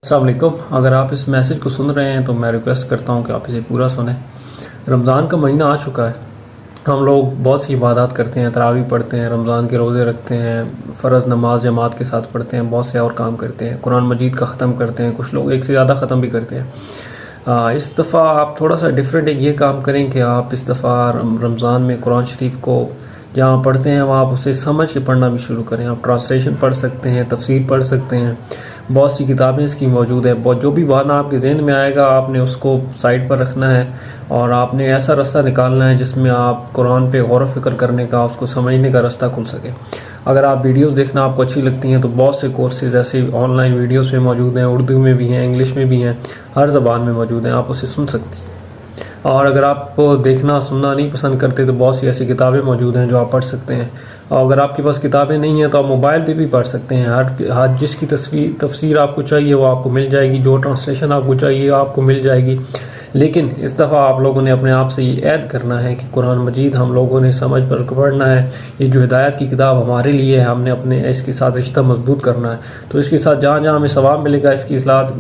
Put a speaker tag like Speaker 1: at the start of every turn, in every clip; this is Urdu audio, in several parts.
Speaker 1: السلام علیکم۔ اگر آپ اس میسج کو سن رہے ہیں تو میں ریکویسٹ کرتا ہوں کہ آپ اسے پورا سنیں۔ رمضان کا مہینہ آ چکا ہے، ہم لوگ بہت سی عبادات کرتے ہیں، تراویح پڑھتے ہیں، رمضان کے روزے رکھتے ہیں، فرض نماز جماعت کے ساتھ پڑھتے ہیں، بہت سے اور کام کرتے ہیں، قرآن مجید کا ختم کرتے ہیں، کچھ لوگ ایک سے زیادہ ختم بھی کرتے ہیں۔ اس دفعہ آپ تھوڑا سا ڈیفرنٹ یہ کام کریں کہ آپ اس دفعہ رمضان میں قرآن شریف کو جہاں پڑھتے ہیں وہاں آپ اسے سمجھ کے پڑھنا بھی شروع کریں۔ آپ ٹرانسلیشن پڑھ سکتے ہیں، تفسیر پڑھ سکتے ہیں، بہت سی کتابیں اس کی موجود ہیں۔ جو بھی معنی آپ کے ذہن میں آئے گا آپ نے اس کو سائٹ پر رکھنا ہے اور آپ نے ایسا راستہ نکالنا ہے جس میں آپ قرآن پہ غور و فکر کرنے کا، اس کو سمجھنے کا راستہ کھل سکے۔ اگر آپ ویڈیوز دیکھنا آپ کو اچھی لگتی ہیں تو بہت سے کورسز ایسے آن لائن ویڈیوز پہ موجود ہیں، اردو میں بھی ہیں، انگلش میں بھی ہیں، ہر زبان میں موجود ہیں، آپ اسے سن سکتے ہیں۔ اور اگر آپ دیکھنا سننا نہیں پسند کرتے تو بہت سی ایسی کتابیں موجود ہیں جو آپ پڑھ سکتے ہیں، اور اگر آپ کے پاس کتابیں نہیں ہیں تو آپ موبائل پہ بھی پڑھ سکتے ہیں۔ ہر جس کی تفسیر آپ کو چاہیے وہ آپ کو مل جائے گی، جو ٹرانسلیشن آپ کو چاہیے آپ کو مل جائے گی۔ لیکن اس دفعہ آپ لوگوں نے اپنے آپ سے یہ عہد کرنا ہے کہ قرآن مجید ہم لوگوں نے سمجھ پر پڑھنا ہے۔ یہ جو ہدایت کی کتاب ہمارے لیے ہے، ہم نے اپنے اس کے ساتھ رشتہ مضبوط کرنا ہے۔ تو اس کے ساتھ جہاں جہاں ہمیں ثواب ملے گا، اس کی اصلاحات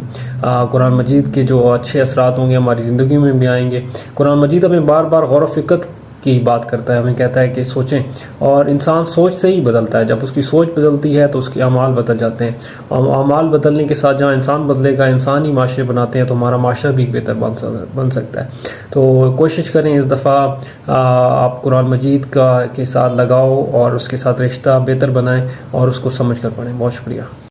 Speaker 1: قرآن مجید کے جو اچھے اثرات ہوں گے ہماری زندگی میں بھی آئیں گے۔ قرآن مجید ہمیں بار بار غور و فکر کی بات کرتا ہے، ہمیں کہتا ہے کہ سوچیں، اور انسان سوچ سے ہی بدلتا ہے۔ جب اس کی سوچ بدلتی ہے تو اس کے اعمال بدل جاتے ہیں، اور اعمال بدلنے کے ساتھ جہاں انسان بدلے گا، انسان ہی معاشرے بناتے ہیں تو ہمارا معاشرہ بھی بہتر بن سکتا ہے۔ تو کوشش کریں اس دفعہ آپ قرآن مجید کے ساتھ لگاؤ اور اس کے ساتھ رشتہ بہتر بنائیں اور اس کو سمجھ کر پڑھیں۔ بہت شکریہ۔